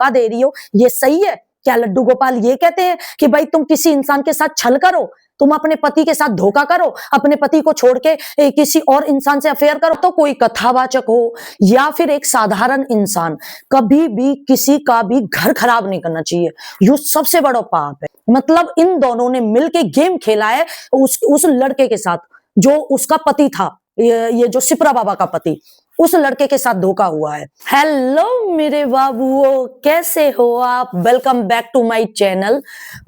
धोखा दे रही हो, ये सही है क्या? लड्डू गोपाल ये कहते हैं कि भाई तुम किसी इंसान के साथ छल करो, तुम अपने पति के साथ धोखा करो, अपने पति को छोड़ के किसी और इंसान से अफेयर करो? तो कोई कथावाचक हो या फिर एक साधारण इंसान, कभी भी किसी का भी घर खराब नहीं करना चाहिए। ये सबसे बड़ा पाप है। मतलब इन दोनों ने मिलके गेम खेला है उस लड़के के साथ जो उसका पति था, ये जो सिपरा बाबा का पति, उस लड़के के साथ धोखा हुआ है। हेलो मेरे बाबुओ, कैसे हो आप? Welcome back to my channel.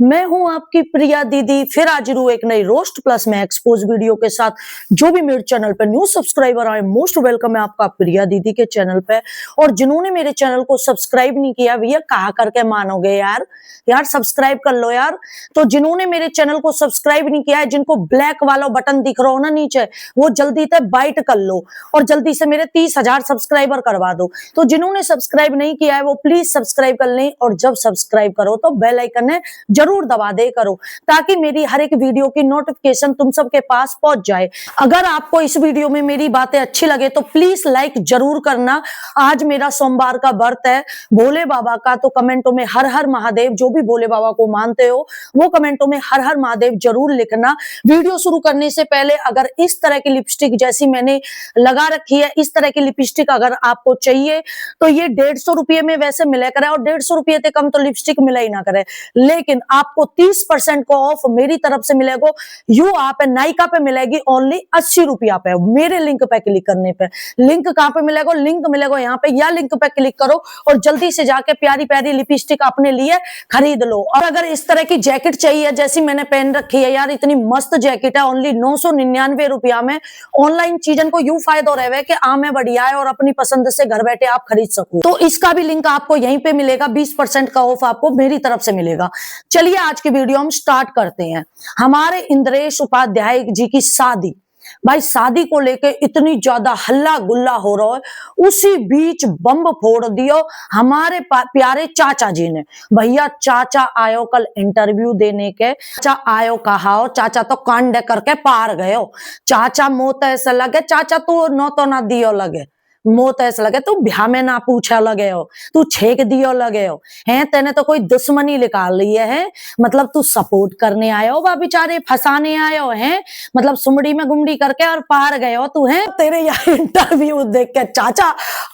मैं हूं आपकी प्रिया दीदी, फिर हाजिर हूं एक नई रोस्ट प्लस में एक्सपोज वीडियो के साथ। जो भी मेरे चैनल पे न्यू सब्सक्राइबर आए, मोस्ट वेलकम है आपका प्रिया दीदी के चैनल पे। और जिन्होंने मेरे चैनल को सब्सक्राइब नहीं किया, भैया कहा करके मानोगे यार सब्सक्राइब कर लो यार। तो जिन्होंने मेरे चैनल को सब्सक्राइब नहीं किया है, जिनको ब्लैक वाला बटन दिख रहा हो ना नीचे, वो जल्दी से बाइट कर लो और जल्दी से मेरे 30,000 सब्सक्राइबर करवा दो। तो जिन्होंने सब्सक्राइब नहीं किया है वो प्लीज सब्सक्राइब कर लें, और जब सब्सक्राइब करो तो बेल आइकन है जरूर दबा दे करो, ताकि मेरी हर एक वीडियो की नोटिफिकेशन तुम सबके पास पहुंच जाए। अगर आपको इस वीडियो में मेरी बातें अच्छी लगे तो प्लीज लाइक जरूर करना। आज मेरा सोमवार का व्रत है भोले बाबा का, तो कमेंटों में हर हर महादेव, जो भी भोले बाबा को मानते हो वो कमेंटों में हर हर महादेव जरूर लिखना। वीडियो शुरू करने से पहले अगर इस तरह की लिपस्टिक जैसी मैंने लगा रखी है, इस तरह की लिपस्टिक अगर आपको चाहिए तो ये 150 रुपये में वैसे मिला करे, और 150 रुपये से कम तो लिपस्टिक मिला ही ना करे, लेकिन आपको 30% को ऑफ मेरी तरफ से मिलेगा। यू आप नायका पे मिलेगी ओनली 80 रुपया पे, मेरे लिंक पे क्लिक करने पे। लिंक कहां पे मिलेगा? लिंक मिलेगा यहाँ पे, या लिंक पे क्लिक करो और जल्दी से जाके प्यारी प्यारी लिपस्टिक अपने लिए खरीद लो। और अगर इस तरह की जैकेट चाहिए जैसी मैंने पहन रखी है यार, इतनी मस्त जैकेट है, ओनली 999 रुपया में। ऑनलाइन चीजन को यू फायदा रहे कि में बढ़िया है और अपनी पसंद से घर बैठे आप खरीद सको। तो इसका भी लिंक आपको यहीं पे मिलेगा, 20% का ऑफ आपको मेरी तरफ से मिलेगा। चलिए आज की वीडियो हम स्टार्ट करते हैं। हमारे इंद्रेश उपाध्याय जी की शादी, भाई शादी को लेके इतनी ज्यादा हल्ला गुल्ला हो रहा है, उसी बीच बम फोड़ दियो हमारे प्यारे चाचा जी ने। भैया चाचा आयो कल इंटरव्यू देने के, चाचा आयो कहा, चाचा तो कांड करके पार गयो। चाचा मोत ऐसा लगे, चाचा तू नो तो ना दियो लगे, मोत ऐसा लगे तू ब्याह में ना पूछा लगे हो, तू छेक दियो लगे हो, हैं तेने तो कोई दुश्मनी निकाल ली है। मतलब तू सपोर्ट करने आयो बा बेचारे, फंसाने आयो है, मतलब सुमड़ी में गुमड़ी करके और पार गए हो तू है। तेरे यहाँ इंटरव्यू देख के चाचा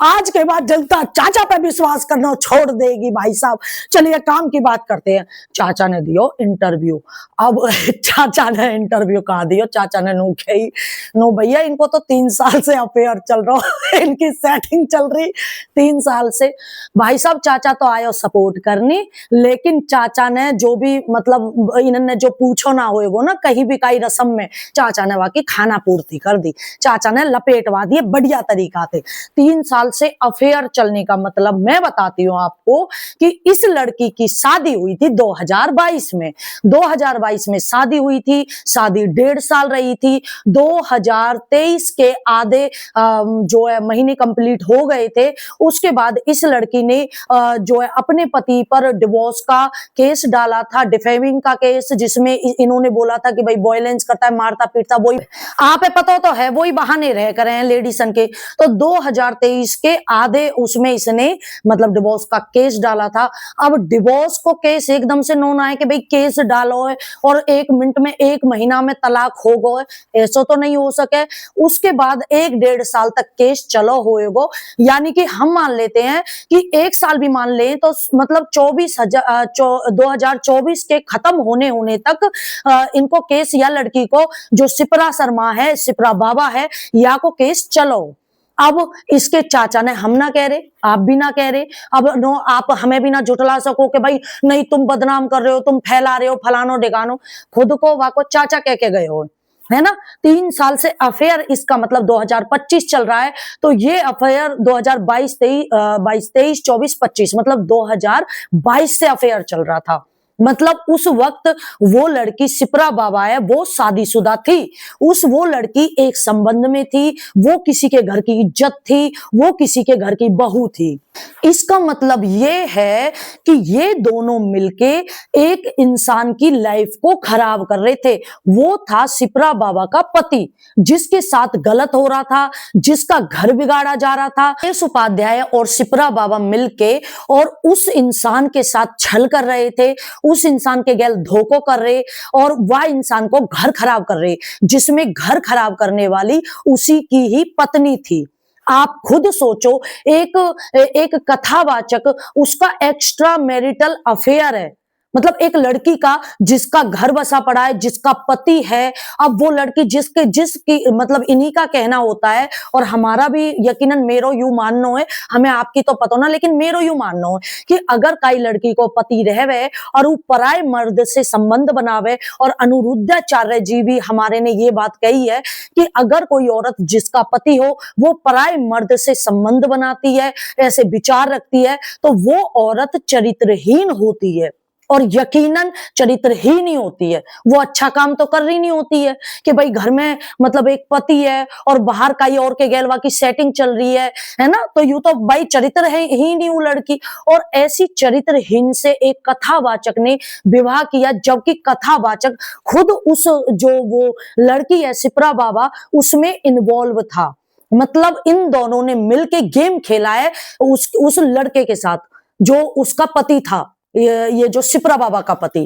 आज के बाद जनता चाचा पे विश्वास करना छोड़ देगी भाई साहब। चलिए काम की बात करते हैं। चाचा ने दियो इंटरव्यू। अब चाचा ने इंटरव्यू कहा दियो, चाचा ने नो भैया इनको तो 3 साल से अफेयर चल रहा है, की सेटिंग चल रही 3 साल से। भाई साहब चाचा तो आयो सपोर्ट करने, लेकिन चाचा ने जो भी मतलब इन्होंने जो पूछो ना होएगो ना कहीं भी कई रस्म में, चाचा ने वाकई खाना पूर्ति कर दी, चाचा ने लपेटवा दिए बढ़िया तरीका से। 3 साल से अफेयर चलने का मतलब मैं बताती हूँ आपको कि इस लड़की की शादी हुई थी 2022 में। 2022 में शादी हुई थी, शादी 1.5 साल रही थी। 2023 के आधे जो है महीने कंप्लीट हो गए थे। उसके बाद इस लड़की ने जो है अपने पति पर डिवोर्स का केस डाला था, डिफेमिंग का केस, जिसमें इन्होंने बोला था कि भाई वायलेंस करता है, मारता पीटता, वही आप पता तो है, वही बहाने रह कर हैं लेडीसन के। तो 2023 के आधे उसमें इसने मतलब डिवोर्स का केस डाला था। अब डिवोर्स को केस एकदम से नोन आए कि भाई केस डालो है और 1 मिनट में 1 महीना में तलाक हो गए, ऐसा तो नहीं हो सके। उसके बाद 1-1.5 साल तक केस चलो होएगो, यानी कि हम मान लेते हैं कि 1 साल भी मान लें तो मतलब 2024 के खत्म होने तक इनको केस, या लड़की को जो सिपरा शर्मा है, सिपरा बाबा है, या को केस चलो। अब इसके चाचा ने हम ना कह रहे, आप भी ना कह रहे, अब नो आप हमें भी ना झुटला सको कि भाई नहीं तुम बदनाम कर रहे हो, तुम फैला रहे हो, फलानो ढिकानो। खुद को वाको चाचा कह के गए हो, है ना। 3 साल से अफेयर, इसका मतलब 2025 चल रहा है, तो ये अफेयर 2022, 23, 24, 25 मतलब 2022 से अफेयर चल रहा था। मतलब उस वक्त वो लड़की सिप्रा बाबा है, वो शादीशुदा थी। वो लड़की एक संबंध में थी, वो किसी के घर की इज्जत थी, वो किसी के घर की बहू थी। इसका मतलब ये है कि ये दोनों मिलके एक इंसान की लाइफ को खराब कर रहे थे। वो था सिप्रा बाबा का पति, जिसके साथ गलत हो रहा था, जिसका घर बिगाड़ा जा रहा था। केश उपाध्याय और सिप्रा बाबा मिलके और उस इंसान के साथ छल कर रहे थे, उस इंसान के गैल धोखो कर रहे और वह इंसान को घर खराब कर रहे, जिसमें घर खराब करने वाली उसी की ही पत्नी थी। आप खुद सोचो, एक कथावाचक, उसका एक्स्ट्रा मैरिटल अफेयर है, मतलब एक लड़की का जिसका घर बसा पड़ा है, जिसका पति है। अब वो लड़की जिसकी मतलब इन्हीं का कहना होता है, और हमारा भी यकीनन मेरो यूं मानना है, हमें आपकी तो पता ना, लेकिन मेरो यूं मानना है कि अगर कई लड़की को पति रहवे और वो पराये मर्द से संबंध बनावे, और अनुरुद्धाचार्य जी भी हमारे ने ये बात कही है कि अगर कोई औरत जिसका पति हो वो पराये मर्द से संबंध बनाती है, ऐसे विचार रखती है, तो वो औरत चरित्रहीन होती है, और यकीनन चरित्रहीन ही होती है। वो अच्छा काम तो कर रही नहीं होती है कि भाई घर में मतलब एक पति है और बाहर कई और के गैलवा की सेटिंग चल रही है ना, तो यूं तो भाई चरित्र है ही नहीं वो लड़की। और ऐसी चरित्रहीन से एक कथावाचक ने विवाह किया, जबकि कथावाचक खुद उस जो वो लड़की है सिप्रा बाबा, उसमें इन्वॉल्व था। मतलब इन दोनों ने मिलके गेम खेला है उस लड़के के साथ, जो उसका पति था। ये जो सिप्रा बाबा का पति,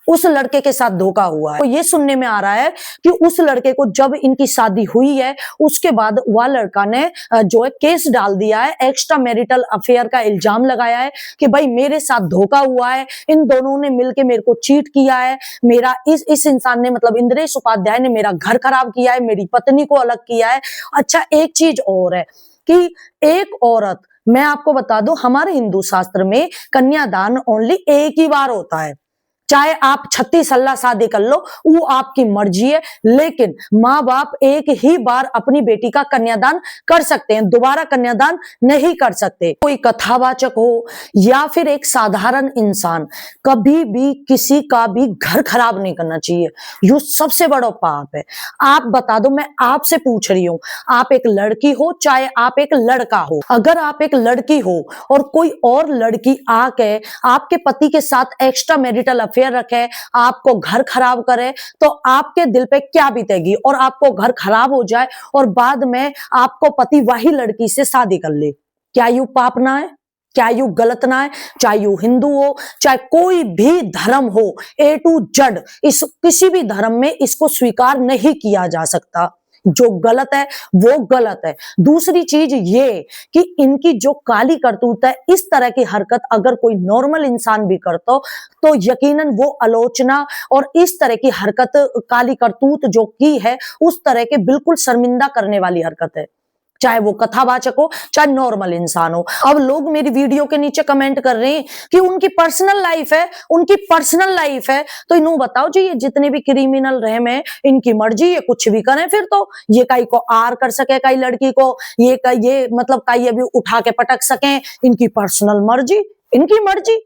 उस लड़के के साथ धोखा हुआ है। तो ये सुनने में आ रहा है कि उस लड़के को जब इनकी शादी हुई है, उसके बाद वह लड़का ने जो है केस डाल दिया है, एक्स्ट्रा मैरिटल अफेयर का इल्जाम लगाया है कि भाई मेरे साथ धोखा हुआ है, इन दोनों ने मिलके मेरे को चीट किया है, मेरा इस इंसान ने मतलब इंद्रेश उपाध्याय ने मेरा घर खराब किया है, मेरी पत्नी को अलग किया है। अच्छा, एक चीज और है कि एक औरत, मैं आपको बता दूं, हमारे हिंदू शास्त्र में कन्यादान ओनली एक ही बार होता है। चाहे आप 36 हल्ला शादी कर लो, वो आपकी मर्जी है, लेकिन माँ बाप एक ही बार अपनी बेटी का कन्यादान कर सकते हैं, दोबारा कन्यादान नहीं कर सकते। कोई कथावाचक हो या फिर एक साधारण इंसान, कभी भी किसी का भी घर खराब नहीं करना चाहिए। ये सबसे बड़ा पाप है। आप बता दो, मैं आपसे पूछ रही हूं, आप एक लड़की हो चाहे आप एक लड़का हो, अगर आप एक लड़की हो और कोई और लड़की आके आपके पति के साथ एक्स्ट्रा मैरिटल अफेयर रखे, आपको घर खराब करे, तो आपके दिल पे क्या बीतेगी? और आपको घर खराब हो जाए और बाद में आपको पति वही लड़की से शादी कर ले, क्या यू पाप ना है? क्या यू गलत ना है? चाहे यू हिंदू हो, चाहे कोई भी धर्म हो, ए टू जेड, इस किसी भी धर्म में इसको स्वीकार नहीं किया जा सकता। जो गलत है वो गलत है। दूसरी चीज ये कि इनकी जो काली करतूत है, इस तरह की हरकत अगर कोई नॉर्मल इंसान भी करता तो यकीनन वो आलोचना, और इस तरह की हरकत, काली करतूत जो की है, उस तरह के बिल्कुल शर्मिंदा करने वाली हरकत है, चाहे वो कथावाचक हो चाहे नॉर्मल इंसान हो। अब लोग मेरी वीडियो के नीचे कमेंट कर रहे हैं कि उनकी पर्सनल लाइफ है, उनकी पर्सनल लाइफ है, तो इन्हों बताओ जी, ये जितने भी क्रिमिनल रहे में, इनकी मर्जी, ये कुछ भी करें, फिर तो ये कई को आर कर सके, कई लड़की को ये मतलब कई अभी उठा के पटक सके, इनकी पर्सनल मर्जी, इनकी मर्जी,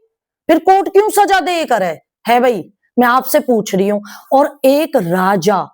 फिर कोर्ट क्यों सजा दे करे है भाई? मैं आपसे पूछ रही हूं। और एक राजा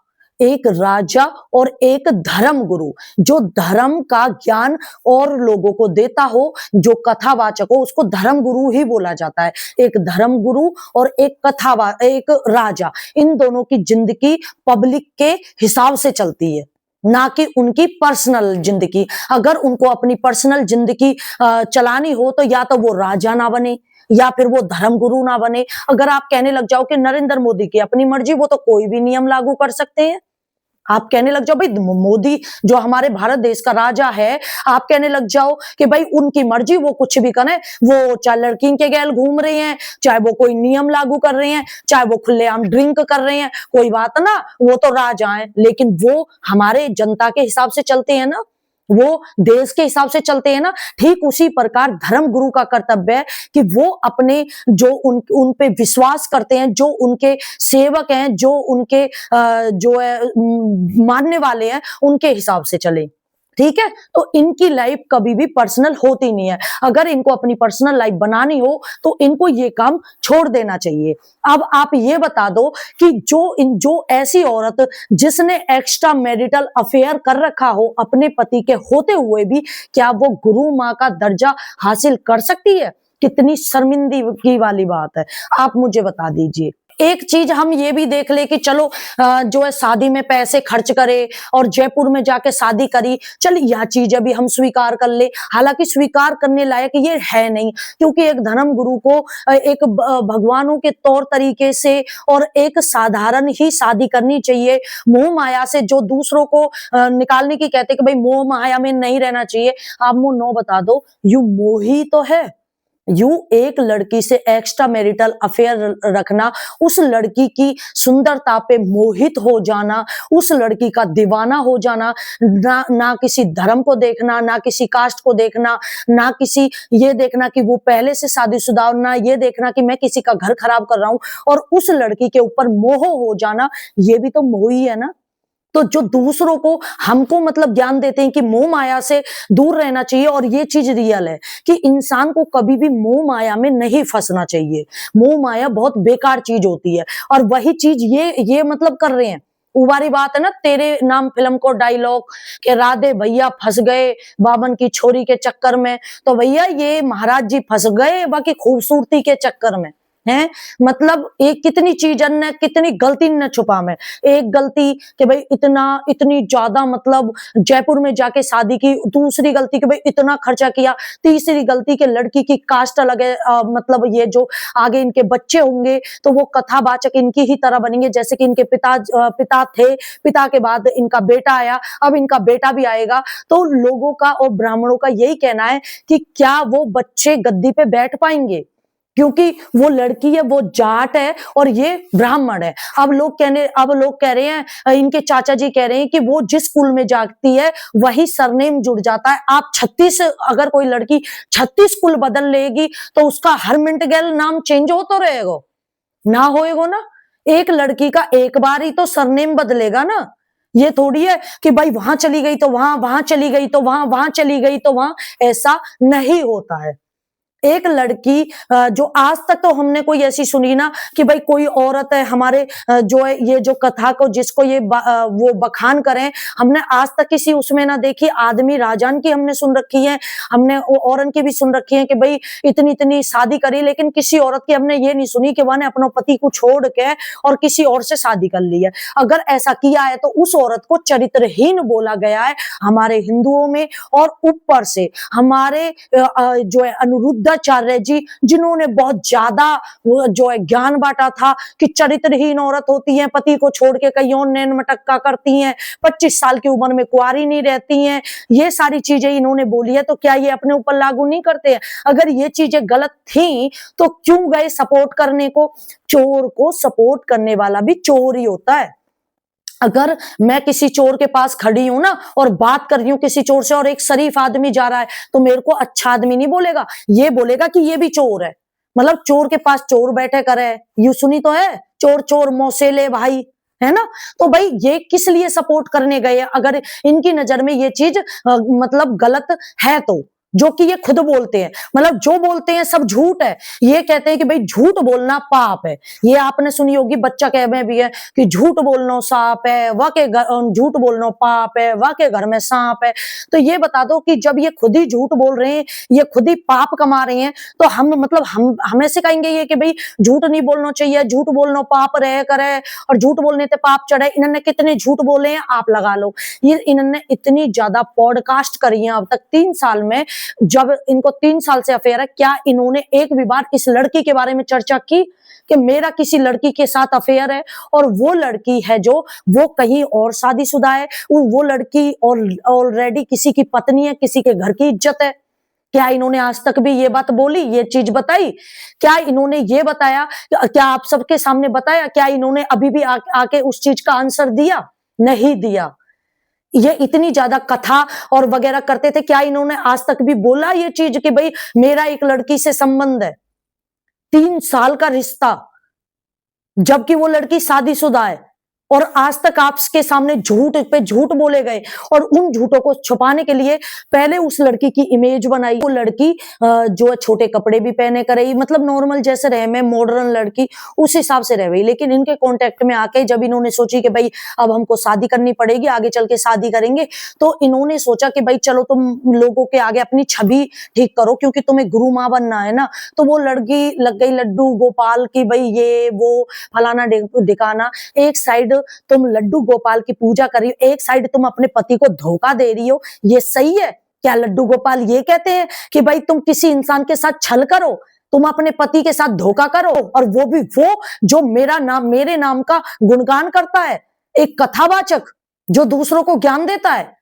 और एक धर्म गुरु, जो धर्म का ज्ञान और लोगों को देता हो, जो कथावाचक हो, उसको धर्म गुरु ही बोला जाता है। एक धर्म गुरु और एक राजा, इन दोनों की जिंदगी पब्लिक के हिसाब से चलती है, ना कि उनकी पर्सनल जिंदगी। अगर उनको अपनी पर्सनल जिंदगी चलानी हो, तो या तो वो राजा ना बने या फिर वो धर्मगुरु ना बने। अगर आप कहने लग जाओ कि नरेंद्र मोदी की अपनी मर्जी, वो तो कोई भी नियम लागू कर सकते हैं। आप कहने लग जाओ भाई मोदी जो हमारे भारत देश का राजा है, आप कहने लग जाओ कि भाई उनकी मर्जी, वो कुछ भी करें, वो चाहे लड़की के गैल घूम रहे हैं, चाहे वो कोई नियम लागू कर रहे हैं, चाहे वो खुलेआम ड्रिंक कर रहे हैं, कोई बात ना, वो तो राजा हैं, लेकिन वो हमारे जनता के हिसाब से चलते हैं ना, वो देश के हिसाब से चलते हैं ना। ठीक उसी प्रकार धर्म गुरु का कर्तव्य है कि वो अपने जो उन पे विश्वास करते हैं, जो उनके सेवक हैं, जो उनके जो है मानने वाले हैं, उनके हिसाब से चले। ठीक है। तो इनकी लाइफ कभी भी पर्सनल होती नहीं है। अगर इनको अपनी पर्सनल लाइफ बनानी हो तो इनको ये काम छोड़ देना चाहिए। अब आप ये बता दो कि जो ऐसी औरत जिसने एक्स्ट्रा मैरिटल अफेयर कर रखा हो अपने पति के होते हुए भी, क्या वो गुरु माँ का दर्जा हासिल कर सकती है? कितनी शर्मिंदगी वाली बात है। आप मुझे बता दीजिए। एक चीज हम ये भी देख ले कि चलो जो है शादी में पैसे खर्च करे और जयपुर में जाके शादी करी, चल यह चीज अभी हम स्वीकार कर ले। हालांकि स्वीकार करने लायक ये है नहीं, क्योंकि एक धर्म गुरु को एक भगवानों के तौर तरीके से और एक साधारण ही शादी करनी चाहिए। मोह माया से जो दूसरों को निकालने की कहते कि भाई मोह माया में नहीं रहना चाहिए। आप मुंह नो बता दो, यू मोही तो है। यू एक लड़की से एक्स्ट्रा मैरिटल अफेयर रखना, उस लड़की की सुंदरता पे मोहित हो जाना, उस लड़की का दीवाना हो जाना, ना किसी धर्म को देखना, ना किसी कास्ट को देखना, ना किसी ये देखना कि वो पहले से शादीशुदा, ना ये देखना कि मैं किसी का घर खराब कर रहा हूं, और उस लड़की के ऊपर मोह हो जाना, ये भी तो मोह ही है ना। तो जो दूसरों को हमको मतलब ज्ञान देते हैं कि मोह माया से दूर रहना चाहिए, और ये चीज रियल है कि इंसान को कभी भी मोह माया में नहीं फंसना चाहिए। मोह माया बहुत बेकार चीज होती है, और वही चीज ये मतलब कर रहे हैं। उबारी बात है ना, तेरे नाम फिल्म को डायलॉग के राधे भैया फंस गए बाबन की छोरी के चक्कर में। तो भैया ये महाराज जी फंस गए बाकी खूबसूरती के चक्कर में है। मतलब एक कितनी चीजन ने कितनी गलती न छुपा में। एक गलती कि भाई इतनी ज्यादा मतलब जयपुर में जाके शादी की, दूसरी गलती कि भाई इतना खर्चा किया, तीसरी गलती के लड़की की कास्ट अलग है, मतलब ये जो आगे इनके बच्चे होंगे तो वो कथावाचक इनकी ही तरह बनेंगे जैसे कि इनके पिता थे, पिता के बाद इनका बेटा आया, अब इनका बेटा भी आएगा। तो लोगों का और ब्राह्मणों का यही कहना है कि क्या वो बच्चे गद्दी पे बैठ पाएंगे, क्योंकि वो लड़की है, वो जाट है और ये ब्राह्मण है। अब लोग कह रहे हैं, इनके चाचा जी कह रहे हैं कि वो जिस कुल में जाती है वही सरनेम जुड़ जाता है। आप 36, अगर कोई लड़की 36 कुल बदल लेगी तो उसका हर मिनट गैल नाम चेंज हो तो रहेगा ना, होएगा ना। एक लड़की का एक बार ही तो सरनेम बदलेगा ना। ये थोड़ी है कि भाई वहां चली गई तो वहां चली गई तो वहां चली गई तो वहां, ऐसा नहीं होता है। एक लड़की जो आज तक तो हमने कोई ऐसी सुनी ना कि भाई कोई औरत है हमारे, जो है ये जो कथा को जिसको ये वो बखान करें, हमने आज तक किसी उसमें ना देखी। आदमी राजान की हमने सुन रखी है, हमने औरन की भी सुन रखी है कि भाई इतनी इतनी शादी करी, लेकिन किसी औरत की हमने ये नहीं सुनी कि वह ने अपने पति को छोड़ के और किसी और से शादी कर ली है। अगर ऐसा किया है तो उस औरत को चरित्रहीन बोला गया है हमारे हिंदुओं में। और ऊपर से हमारे जो है अनिरुद्धाचार्य जी, जिन्होंने बहुत ज्यादा जो है ज्ञान बांटा था कि चरित्रहीन औरत होती है, पति को छोड़ के कहीं और नैन मटक्का करती हैं, 25 साल की उम्र में कुंवारी नहीं रहती हैं, ये सारी चीजें इन्होंने बोली है। तो क्या ये अपने ऊपर लागू नहीं करते हैं? अगर ये चीजें गलत थी तो क्यों गए सपोर्ट करने को? चोर को सपोर्ट करने वाला भी चोर ही होता है। अगर मैं किसी चोर के पास खड़ी हूं ना और बात कर रही हूं किसी चोर से, और एक शरीफ आदमी जा रहा है, तो मेरे को अच्छा आदमी नहीं बोलेगा, ये बोलेगा कि ये भी चोर है। मतलब चोर के पास चोर बैठे करे, यू सुनी तो है, चोर चोर मौसेले भाई, है ना। तो भाई ये किस लिए सपोर्ट करने गए? अगर इनकी नजर में ये चीज मतलब गलत है तो, जो कि ये खुद बोलते हैं, मतलब जो बोलते हैं सब झूठ है। ये कहते हैं कि भाई झूठ बोलना पाप है। ये आपने सुनी होगी, बच्चा कह में भी है कि झूठ बोलना साप है, वाह के झूठ बोलना पाप है, वाह के घर में सांप है। तो ये बता दो कि जब ये खुद ही झूठ बोल रहे हैं, ये खुद ही पाप कमा रहे हैं, तो हम मतलब हम हमें सिखाएंगे ये कि भाई झूठ नहीं बोलना चाहिए, झूठ बोलना पाप रहे करे और झूठ बोलने से पाप चढ़े। इन्होंने कितने झूठ बोले हैं आप लगा लो। ये इन्होंने इतनी ज्यादा पॉडकास्ट करी है अब तक 3 साल में, जब इनको 3 साल से अफेयर है। क्या इन्होंने एक भी बार इस लड़की के बारे में चर्चा की कि मेरा किसी लड़की के साथ अफेयर है और वो लड़की है जो वो कहीं और शादीशुदा है, वो लड़की और ऑलरेडी किसी की पत्नी है, किसी के घर की इज्जत है? क्या इन्होंने आज तक भी ये बात बोली, ये चीज बताई? क्या इन्होंने ये बताया? क्या आप सबके सामने बताया? क्या इन्होंने अभी भी आके उस चीज का आंसर दिया? नहीं दिया। ये इतनी ज्यादा कथा और वगैरह करते थे, क्या इन्होंने आज तक भी बोला ये चीज कि भाई मेरा एक लड़की से संबंध है? 3 साल का रिश्ता, जबकि वो लड़की शादीशुदा है और आज तक आपके सामने झूठ पे झूठ बोले गए और उन झूठों को छुपाने के लिए पहले उस लड़की की इमेज बनाई। वो लड़की जो है छोटे कपड़े भी पहने कर रही, मतलब नॉर्मल जैसे रहे, मैं मॉडर्न लड़की उस हिसाब से रह गई। लेकिन इनके कांटेक्ट में आके जब इन्होंने सोची कि भाई अब हमको शादी करनी पड़ेगी, आगे चल के शादी करेंगे, तो इन्होंने सोचा कि भाई चलो तुम लोगों के आगे अपनी छवि ठीक करो क्योंकि तुम्हें गुरु माँ बनना है ना। तो वो लड़की लग गई लड्डू गोपाल की, भाई ये वो फलाना दिखाना। एक साइड तुम लड्डू गोपाल की पूजा कर रही हो, एक साइड तुम अपने पति को धोखा दे रही हो। ये सही है क्या? लड्डू गोपाल ये कहते हैं कि भाई तुम किसी इंसान के साथ छल करो, तुम अपने पति के साथ धोखा करो, और वो भी वो जो मेरे नाम का गुणगान करता है, एक कथावाचक जो दूसरों को ज्ञान देता है।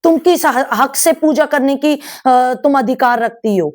तुम किस हक से पूजा करने की तुम अधिकार रखती हो?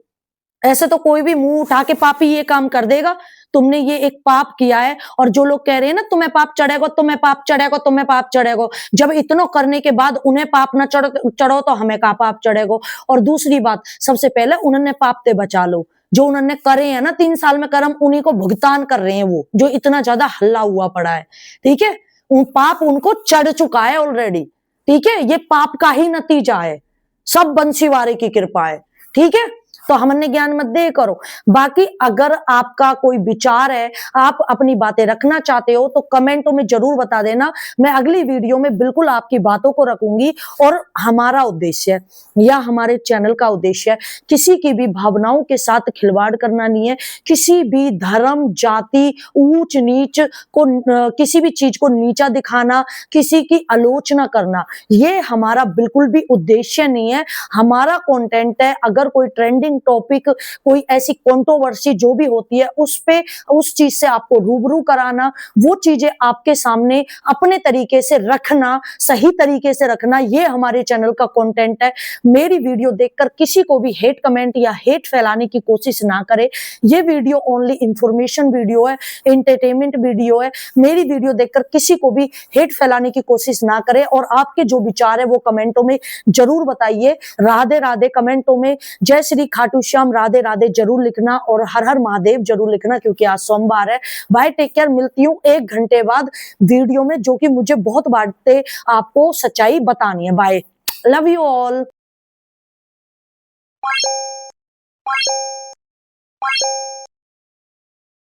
ऐसे तो कोई भी मुंह उठा के पापी ये काम कर देगा। तुमने ये एक पाप किया है। और जो लोग कह रहे हैं ना तुम्हें पाप चढ़ेगा, तुम्हें पाप चढ़ेगा, तुम्हें पाप चढ़ेगा, जब इतना करने के बाद उन्हें पाप न चढ़ो तो हमें का पाप चढ़ेगा। और दूसरी बात, सबसे पहले उन्होंने पाप से बचा लो। जो उन्होंने करे हैं ना 3 साल में कर्म, उन्हीं को भुगतान कर रहे हैं वो, जो इतना ज्यादा हल्ला हुआ पड़ा है। ठीक है, पाप उनको चढ़ चुका है ऑलरेडी। ठीक है, ये पाप का ही नतीजा है, सब बंसीवारे की कृपा है। ठीक है, तो हमने ज्ञान मत दे करो। बाकी अगर आपका कोई विचार है, आप अपनी बातें रखना चाहते हो तो कमेंटों में जरूर बता देना। मैं अगली वीडियो में बिल्कुल आपकी बातों को रखूंगी। और हमारा उद्देश्य या हमारे चैनल का उद्देश्य किसी की भी भावनाओं के साथ खिलवाड़ करना नहीं है। किसी भी धर्म, जाति, ऊंच नीच को, किसी भी चीज को नीचा दिखाना, किसी की आलोचना करना, ये हमारा बिल्कुल भी उद्देश्य नहीं है। हमारा कंटेंट है, अगर कोई ट्रेंडिंग टॉपिक, कोई ऐसी कंट्रोवर्सी जो भी होती है, उस चीज से आपको रूबरू कराना, वो चीजें आपके सामने अपने तरीके से रखना, सही तरीके से रखना, ये हमारे चैनल का कंटेंट है। मेरी वीडियो देखकर किसी को भी हेट कमेंट या हेट फैलाने की कोशिश ना करे। ये वीडियो ओनली इंफॉर्मेशन वीडियो है, एंटरटेनमेंट वीडियो है। मेरी वीडियो देखकर किसी को भी हेट फैलाने की कोशिश ना करे। और आपके जो विचार है वो कमेंटों में जरूर बताइए। राधे राधे कमेंटों में जय श्री खाटू श्याम राधे राधे जरूर लिखना, और हर हर महादेव जरूर लिखना, क्योंकि आज सोमवार है। Bye, take care. मिलती हूँ 1 घंटे बाद वीडियो में, जो कि मुझे बहुत बातें आपको सच्चाई बतानी है। Bye, love you all.